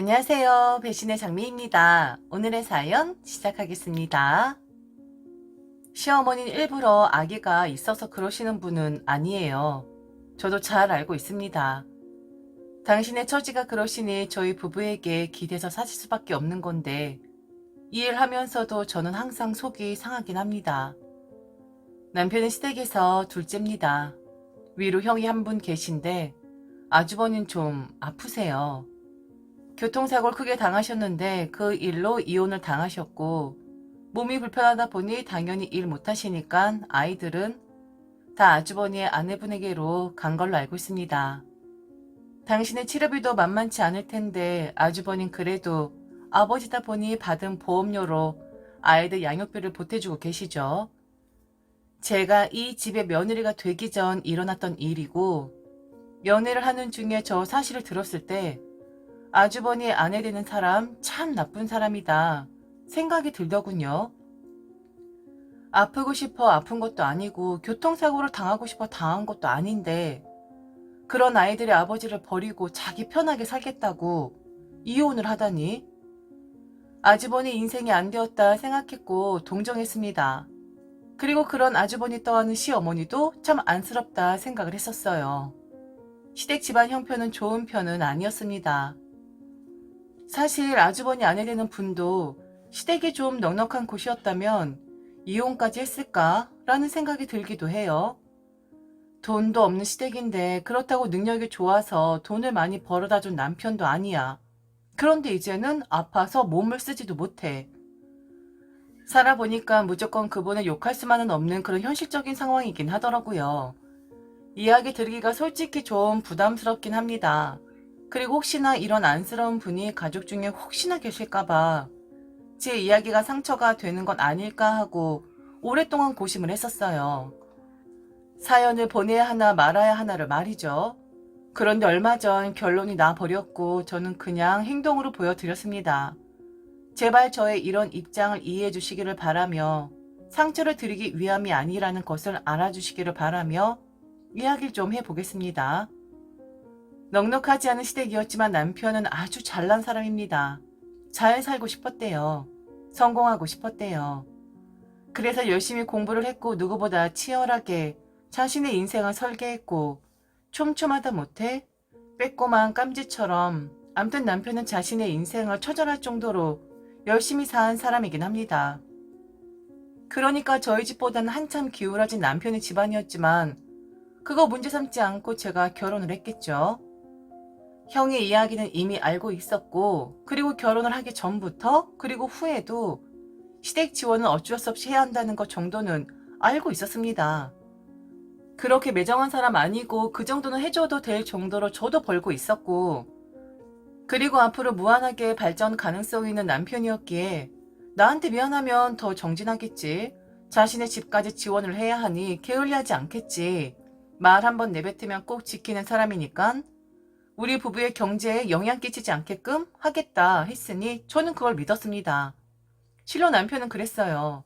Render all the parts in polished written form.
안녕하세요. 배신의 장미입니다. 오늘의 사연 시작하겠습니다. 시어머니는 일부러 아기가 있어서 그러시는 분은 아니에요. 저도 잘 알고 있습니다. 당신의 처지가 그러시니 저희 부부에게 기대서 사실 수밖에 없는 건데 이 일 하면서도 저는 항상 속이 상하긴 합니다. 남편은 시댁에서 둘째입니다. 위로 형이 한 분 계신데 아주버니는 좀 아프세요. 교통사고를 크게 당하셨는데 그 일로 이혼을 당하셨고 몸이 불편하다 보니 당연히 일 못하시니까 아이들은 다 아주버니의 아내분에게로 간 걸로 알고 있습니다. 당신의 치료비도 만만치 않을 텐데 아주버니는 그래도 아버지다 보니 받은 보험료로 아이들 양육비를 보태주고 계시죠. 제가 이 집의 며느리가 되기 전 일어났던 일이고 연애를 하는 중에 저 사실을 들었을 때 아주버니의 아내 되는 사람 참 나쁜 사람이다 생각이 들더군요. 아프고 싶어 아픈 것도 아니고 교통사고를 당하고 싶어 당한 것도 아닌데 그런 아이들의 아버지를 버리고 자기 편하게 살겠다고 이혼을 하다니. 아주버니 인생이 안 되었다 생각했고 동정했습니다. 그리고 그런 아주버니 떠하는 시어머니도 참 안쓰럽다 생각을 했었어요. 시댁 집안 형편은 좋은 편은 아니었습니다. 사실 아주버니 아내 되는 분도 시댁이 좀 넉넉한 곳이었다면 이혼까지 했을까? 라는 생각이 들기도 해요. 돈도 없는 시댁인데 그렇다고 능력이 좋아서 돈을 많이 벌어다 준 남편도 아니야. 그런데 이제는 아파서 몸을 쓰지도 못해. 살아보니까 무조건 그분을 욕할 수만은 없는 그런 현실적인 상황이긴 하더라고요. 이야기 들으기가 솔직히 좀 부담스럽긴 합니다. 그리고 혹시나 이런 안쓰러운 분이 가족 중에 혹시나 계실까봐 제 이야기가 상처가 되는 건 아닐까 하고 오랫동안 고심을 했었어요. 사연을 보내야 하나 말아야 하나를 말이죠. 그런데 얼마 전 결론이 나버렸고 저는 그냥 행동으로 보여드렸습니다. 제발 저의 이런 입장을 이해해 주시기를 바라며 상처를 드리기 위함이 아니라는 것을 알아주시기를 바라며 이야기를 좀 해보겠습니다. 넉넉하지 않은 시댁이었지만 남편은 아주 잘난 사람입니다. 잘 살고 싶었대요. 성공하고 싶었대요. 그래서 열심히 공부를 했고 누구보다 치열하게 자신의 인생을 설계했고 촘촘하다 못해 빼꼬만 깜지처럼 암튼 남편은 자신의 인생을 처절할 정도로 열심히 산 사람이긴 합니다. 그러니까 저희 집보다는 한참 기울어진 남편의 집안이었지만 그거 문제 삼지 않고 제가 결혼을 했겠죠. 형의 이야기는 이미 알고 있었고 그리고 결혼을 하기 전부터 그리고 후에도 시댁 지원은 어쩔 수 없이 해야 한다는 것 정도는 알고 있었습니다. 그렇게 매정한 사람 아니고 그 정도는 해줘도 될 정도로 저도 벌고 있었고 그리고 앞으로 무한하게 발전 가능성이 있는 남편이었기에 나한테 미안하면 더 정진하겠지. 자신의 집까지 지원을 해야 하니 게을리하지 않겠지. 말 한번 내뱉으면 꼭 지키는 사람이니까 우리 부부의 경제에 영향 끼치지 않게끔 하겠다 했으니 저는 그걸 믿었습니다. 실로 남편은 그랬어요.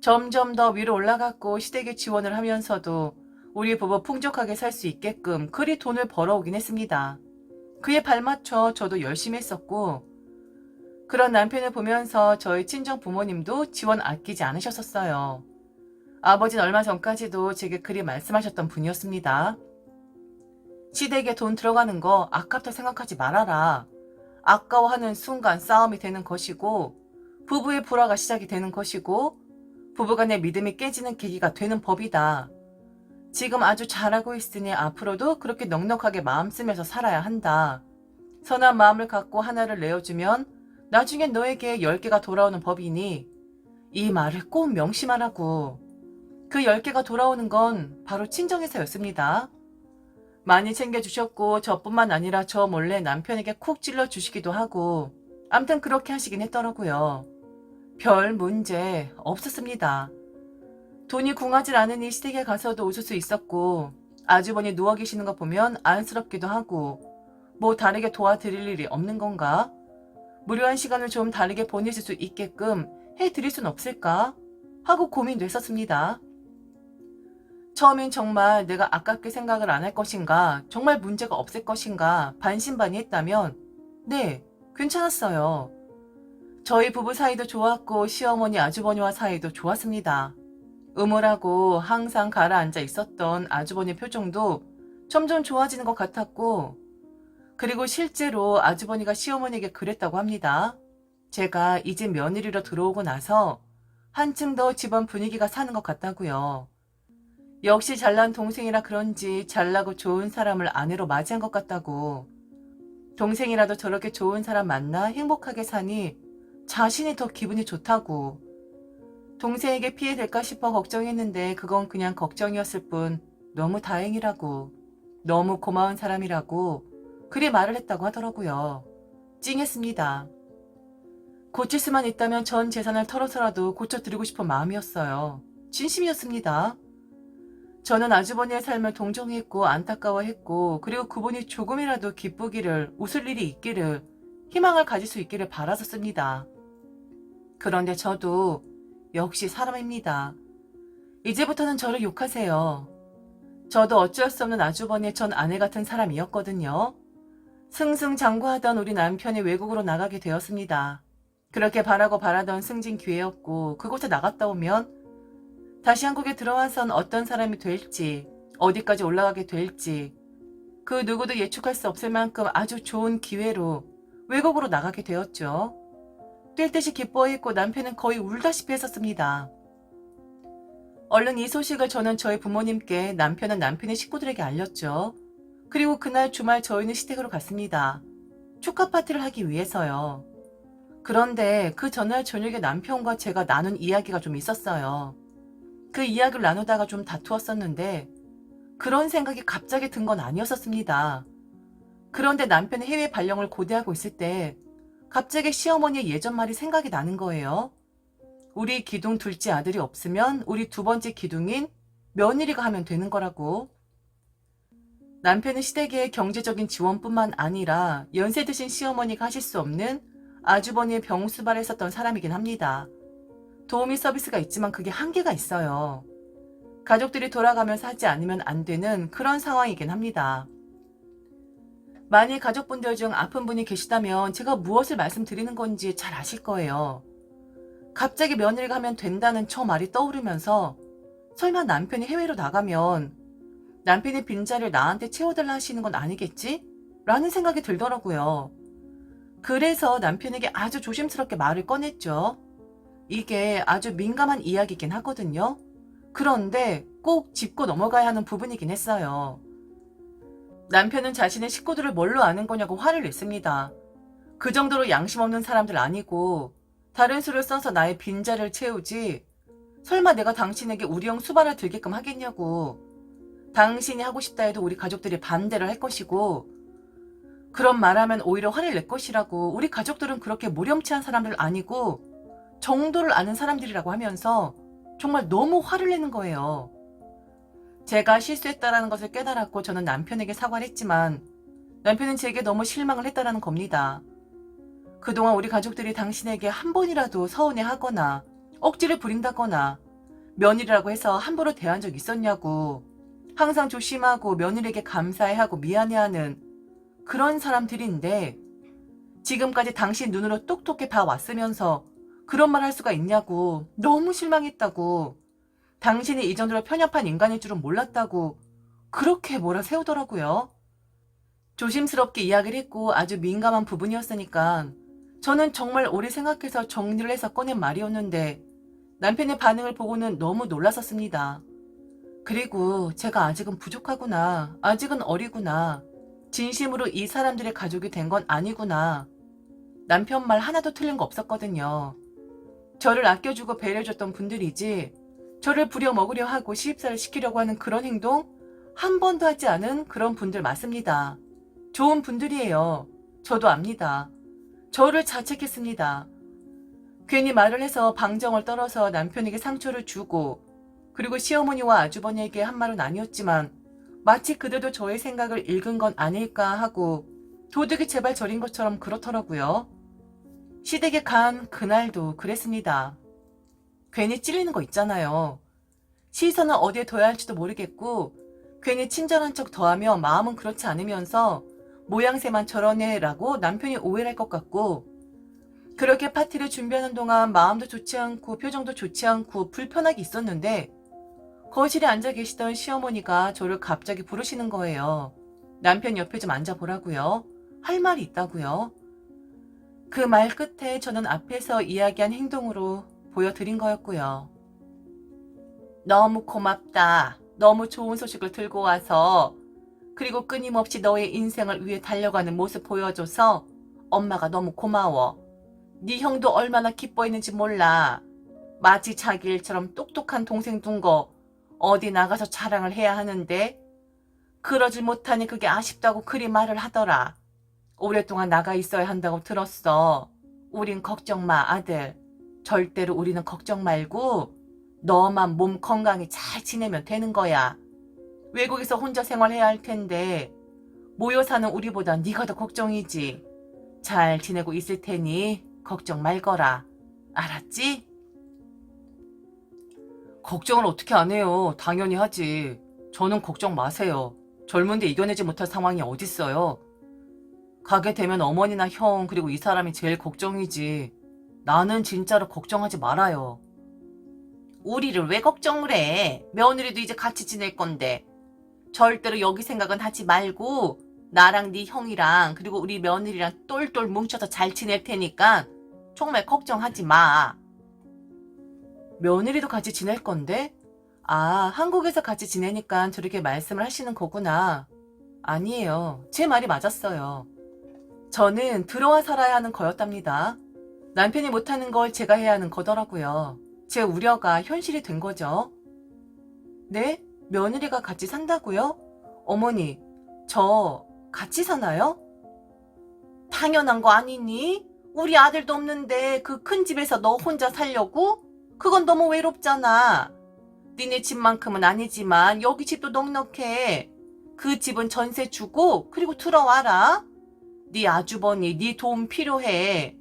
점점 더 위로 올라갔고 시댁에 지원을 하면서도 우리 부부 풍족하게 살 수 있게끔 그리 돈을 벌어오긴 했습니다. 그에 발맞춰 저도 열심히 했었고 그런 남편을 보면서 저희 친정 부모님도 지원 아끼지 않으셨었어요. 아버지는 얼마 전까지도 제게 그리 말씀하셨던 분이었습니다. 시댁에 돈 들어가는 거 아깝다 생각하지 말아라. 아까워하는 순간 싸움이 되는 것이고 부부의 불화가 시작이 되는 것이고 부부간의 믿음이 깨지는 계기가 되는 법이다. 지금 아주 잘하고 있으니 앞으로도 그렇게 넉넉하게 마음 쓰면서 살아야 한다. 선한 마음을 갖고 하나를 내어주면 나중엔 너에게 10개가 돌아오는 법이니 이 말을 꼭 명심하라고. 그 10개가 돌아오는 건 바로 친정에서였습니다. 많이 챙겨주셨고 저뿐만 아니라 저 몰래 남편에게 콕 찔러주시기도 하고 암튼 그렇게 하시긴 했더라고요. 별 문제 없었습니다. 돈이 궁하질 않으니 시댁에 가서도 웃을 수 있었고 아주버니 누워 계시는 거 보면 안쓰럽기도 하고 뭐 다르게 도와드릴 일이 없는 건가? 무료한 시간을 좀 다르게 보내실 수 있게끔 해드릴 순 없을까? 하고 고민도 했었습니다. 처음엔 정말 내가 아깝게 생각을 안 할 것인가, 정말 문제가 없을 것인가 반신반의했다면 네, 괜찮았어요. 저희 부부 사이도 좋았고 시어머니 아주버니와 사이도 좋았습니다. 음울하고 항상 가라앉아 있었던 아주버니 표정도 점점 좋아지는 것 같았고, 그리고 실제로 아주버니가 시어머니에게 그랬다고 합니다. 제가 이 집 며느리로 들어오고 나서 한층 더 집안 분위기가 사는 것 같다고요. 역시 잘난 동생이라 그런지 잘나고 좋은 사람을 아내로 맞이한 것 같다고. 동생이라도 저렇게 좋은 사람 만나 행복하게 사니 자신이 더 기분이 좋다고. 동생에게 피해 될까 싶어 걱정했는데 그건 그냥 걱정이었을 뿐 너무 다행이라고. 너무 고마운 사람이라고 그리 말을 했다고 하더라고요. 찡했습니다. 고칠 수만 있다면 전 재산을 털어서라도 고쳐드리고 싶은 마음이었어요. 진심이었습니다. 저는 아주버니의 삶을 동정했고 안타까워했고, 그리고 그분이 조금이라도 기쁘기를, 웃을 일이 있기를, 희망을 가질 수 있기를 바랐었습니다. 그런데 저도 역시 사람입니다. 이제부터는 저를 욕하세요. 저도 어쩔 수 없는 아주버니의 전 아내 같은 사람이었거든요. 승승장구하던 우리 남편이 외국으로 나가게 되었습니다. 그렇게 바라고 바라던 승진 기회였고, 그곳에 나갔다 오면 다시 한국에 들어와선 어떤 사람이 될지, 어디까지 올라가게 될지, 그 누구도 예측할 수 없을 만큼 아주 좋은 기회로 외국으로 나가게 되었죠. 뛸 듯이 기뻐했고 남편은 거의 울다시피 했었습니다. 얼른 이 소식을 저는 저희 부모님께, 남편은 남편의 식구들에게 알렸죠. 그리고 그날 주말 저희는 시댁으로 갔습니다. 축하 파티를 하기 위해서요. 그런데 그 전날 저녁에 남편과 제가 나눈 이야기가 좀 있었어요. 그 이야기를 나누다가 좀 다투었었는데 그런 생각이 갑자기 든 건 아니었었습니다. 그런데 남편이 해외 발령을 고대하고 있을 때 갑자기 시어머니의 예전 말이 생각이 나는 거예요. 우리 기둥 둘째 아들이 없으면 우리 두 번째 기둥인 며느리가 하면 되는 거라고. 남편은 시댁의 경제적인 지원뿐만 아니라 연세 드신 시어머니가 하실 수 없는 아주버니의 병수발을 했었던 사람이긴 합니다. 도우미 서비스가 있지만 그게 한계가 있어요. 가족들이 돌아가면서 하지 않으면 안 되는 그런 상황이긴 합니다. 만일 가족분들 중 아픈 분이 계시다면 제가 무엇을 말씀드리는 건지 잘 아실 거예요. 갑자기 며느리가 하면 된다는 저 말이 떠오르면서 설마 남편이 해외로 나가면 남편의 빈자리를 나한테 채워달라 하시는 건 아니겠지? 라는 생각이 들더라고요. 그래서 남편에게 아주 조심스럽게 말을 꺼냈죠. 이게 아주 민감한 이야기이긴 하거든요. 그런데 꼭 짚고 넘어가야 하는 부분이긴 했어요. 남편은 자신의 식구들을 뭘로 아는 거냐고 화를 냈습니다. 그 정도로 양심 없는 사람들 아니고 다른 수를 써서 나의 빈자리를 채우지, 설마 내가 당신에게 우리 형 수발을 들게끔 하겠냐고. 당신이 하고 싶다 해도 우리 가족들이 반대를 할 것이고, 그런 말하면 오히려 화를 낼 것이라고. 우리 가족들은 그렇게 무렴치한 사람들 아니고 정도를 아는 사람들이라고 하면서 정말 너무 화를 내는 거예요. 제가 실수했다라는 것을 깨달았고 저는 남편에게 사과를 했지만 남편은 제게 너무 실망을 했다라는 겁니다. 그동안 우리 가족들이 당신에게 한 번이라도 서운해하거나 억지를 부린다거나 며느리라고 해서 함부로 대한 적 있었냐고, 항상 조심하고 며느리에게 감사해하고 미안해하는 그런 사람들인데 지금까지 당신 눈으로 똑똑히 봐왔으면서 그런 말 할 수가 있냐고, 너무 실망했다고, 당신이 이 정도로 편협한 인간일 줄은 몰랐다고 그렇게 몰아세우더라고요. 조심스럽게 이야기를 했고 아주 민감한 부분이었으니까 저는 정말 오래 생각해서 정리를 해서 꺼낸 말이었는데 남편의 반응을 보고는 너무 놀랐었습니다. 그리고 제가 아직은 부족하구나, 아직은 어리구나, 진심으로 이 사람들의 가족이 된 건 아니구나. 남편 말 하나도 틀린 거 없었거든요. 저를 아껴주고 배려해줬던 분들이지 저를 부려먹으려 하고 시집살이를 시키려고 하는 그런 행동 한 번도 하지 않은 그런 분들 맞습니다. 좋은 분들이에요. 저도 압니다. 저를 자책했습니다. 괜히 말을 해서 방정을 떨어서 남편에게 상처를 주고, 그리고 시어머니와 아주버니에게 한 말은 아니었지만 마치 그들도 저의 생각을 읽은 건 아닐까 하고 도둑이 제발 저린 것처럼 그렇더라고요. 시댁에 간 그날도 그랬습니다. 괜히 찔리는 거 있잖아요. 시선은 어디에 둬야 할지도 모르겠고 괜히 친절한 척 더하며 마음은 그렇지 않으면서 모양새만 저러네 라고 남편이 오해를 할 것 같고, 그렇게 파티를 준비하는 동안 마음도 좋지 않고 표정도 좋지 않고 불편하게 있었는데 거실에 앉아 계시던 시어머니가 저를 갑자기 부르시는 거예요. 남편 옆에 좀 앉아보라고요. 할 말이 있다고요. 그 말 끝에 저는 앞에서 이야기한 행동으로 보여드린 거였고요. 너무 고맙다. 너무 좋은 소식을 들고 와서, 그리고 끊임없이 너의 인생을 위해 달려가는 모습 보여줘서 엄마가 너무 고마워. 네 형도 얼마나 기뻐했는지 몰라. 마치 자기 일처럼 똑똑한 동생 둔 거 어디 나가서 자랑을 해야 하는데 그러질 못하니 그게 아쉽다고 그리 말을 하더라. 오랫동안 나가 있어야 한다고 들었어. 우린 걱정 마, 아들. 절대로 우리는 걱정 말고 너만 몸 건강히 잘 지내면 되는 거야. 외국에서 혼자 생활해야 할 텐데 모여 사는 우리보다 네가 더 걱정이지. 잘 지내고 있을 테니 걱정 말거라. 알았지? 걱정을 어떻게 안 해요. 당연히 하지. 저는 걱정 마세요. 젊은데 이겨내지 못할 상황이 어딨어요. 가게 되면 어머니나 형 그리고 이 사람이 제일 걱정이지. 나는 진짜로 걱정하지 말아요. 우리를 왜 걱정을 해? 며느리도 이제 같이 지낼 건데. 절대로 여기 생각은 하지 말고 나랑 네 형이랑 그리고 우리 며느리랑 똘똘 뭉쳐서 잘 지낼 테니까 정말 걱정하지 마. 며느리도 같이 지낼 건데? 아, 한국에서 같이 지내니까 저렇게 말씀을 하시는 거구나. 아니에요. 제 말이 맞았어요. 저는 들어와 살아야 하는 거였답니다. 남편이 못하는 걸 제가 해야 하는 거더라고요. 제 우려가 현실이 된 거죠. 네? 며느리가 같이 산다고요? 어머니, 저 같이 사나요? 당연한 거 아니니? 우리 아들도 없는데 그 큰 집에서 너 혼자 살려고? 그건 너무 외롭잖아. 니네 집만큼은 아니지만 여기 집도 넉넉해. 그 집은 전세 주고 그리고 들어와라. 네 아주버니 네 도움 필요해.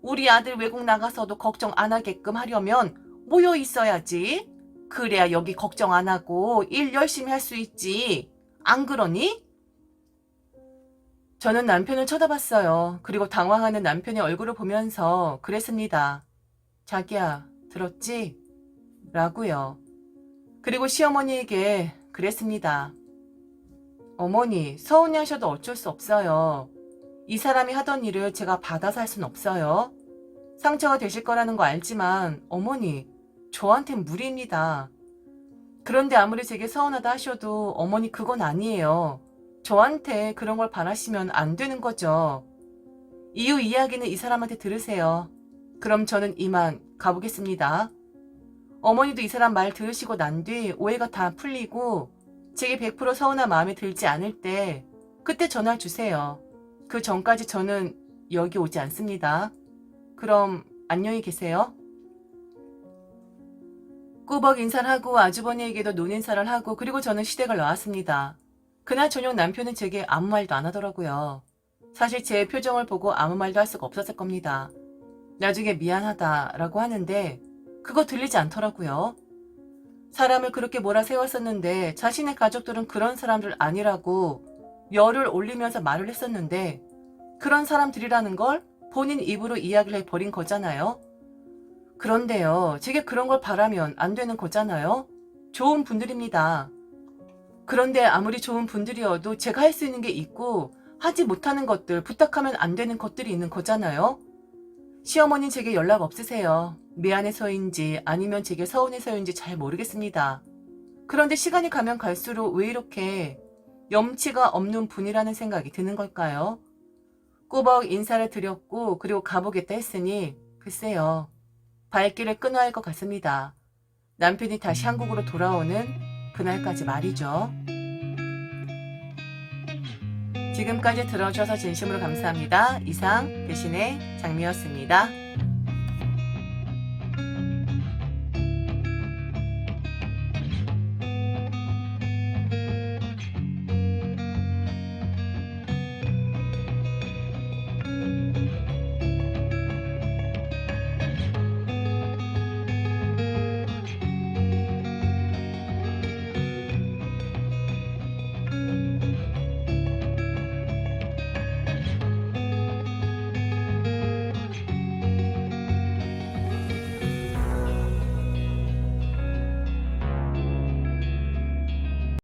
우리 아들 외국 나가서도 걱정 안 하게끔 하려면 모여 있어야지. 그래야 여기 걱정 안 하고 일 열심히 할 수 있지. 안 그러니? 저는 남편을 쳐다봤어요. 그리고 당황하는 남편의 얼굴을 보면서 그랬습니다. 자기야, 들었지? 라고요. 그리고 시어머니에게 그랬습니다. 어머니, 서운해 하셔도 어쩔 수 없어요. 이 사람이 하던 일을 제가 받아서 할 순 없어요. 상처가 되실 거라는 거 알지만 어머니, 저한텐 무리입니다. 그런데 아무리 제게 서운하다 하셔도 어머니 그건 아니에요. 저한테 그런 걸 바라시면 안 되는 거죠. 이유 이야기는 이 사람한테 들으세요. 그럼 저는 이만 가보겠습니다. 어머니도 이 사람 말 들으시고 난 뒤 오해가 다 풀리고 제게 100% 서운한 마음이 들지 않을 때 그때 전화 주세요. 그 전까지 저는 여기 오지 않습니다. 그럼 안녕히 계세요. 꾸벅 인사를 하고 아주버니에게도 논인사를 하고 그리고 저는 시댁을 나왔습니다. 그날 저녁 남편은 제게 아무 말도 안 하더라고요. 사실 제 표정을 보고 아무 말도 할 수가 없었을 겁니다. 나중에 미안하다라고 하는데 그거 들리지 않더라고요. 사람을 그렇게 몰아세웠었는데 자신의 가족들은 그런 사람들 아니라고 열을 올리면서 말을 했었는데 그런 사람들이라는 걸 본인 입으로 이야기를 해버린 거잖아요. 그런데요, 제게 그런 걸 바라면 안 되는 거잖아요. 좋은 분들입니다. 그런데 아무리 좋은 분들이어도 제가 할 수 있는 게 있고 하지 못하는 것들, 부탁하면 안 되는 것들이 있는 거잖아요. 시어머니 제게 연락 없으세요. 미안해서인지 아니면 제게 서운해서인지 잘 모르겠습니다. 그런데 시간이 가면 갈수록 왜 이렇게 염치가 없는 분이라는 생각이 드는 걸까요? 꾸벅 인사를 드렸고 그리고 가보겠다 했으니 글쎄요. 발길을 끊어야 할 것 같습니다. 남편이 다시 한국으로 돌아오는 그날까지 말이죠. 지금까지 들어주셔서 진심으로 감사합니다. 이상 대신의 장미였습니다.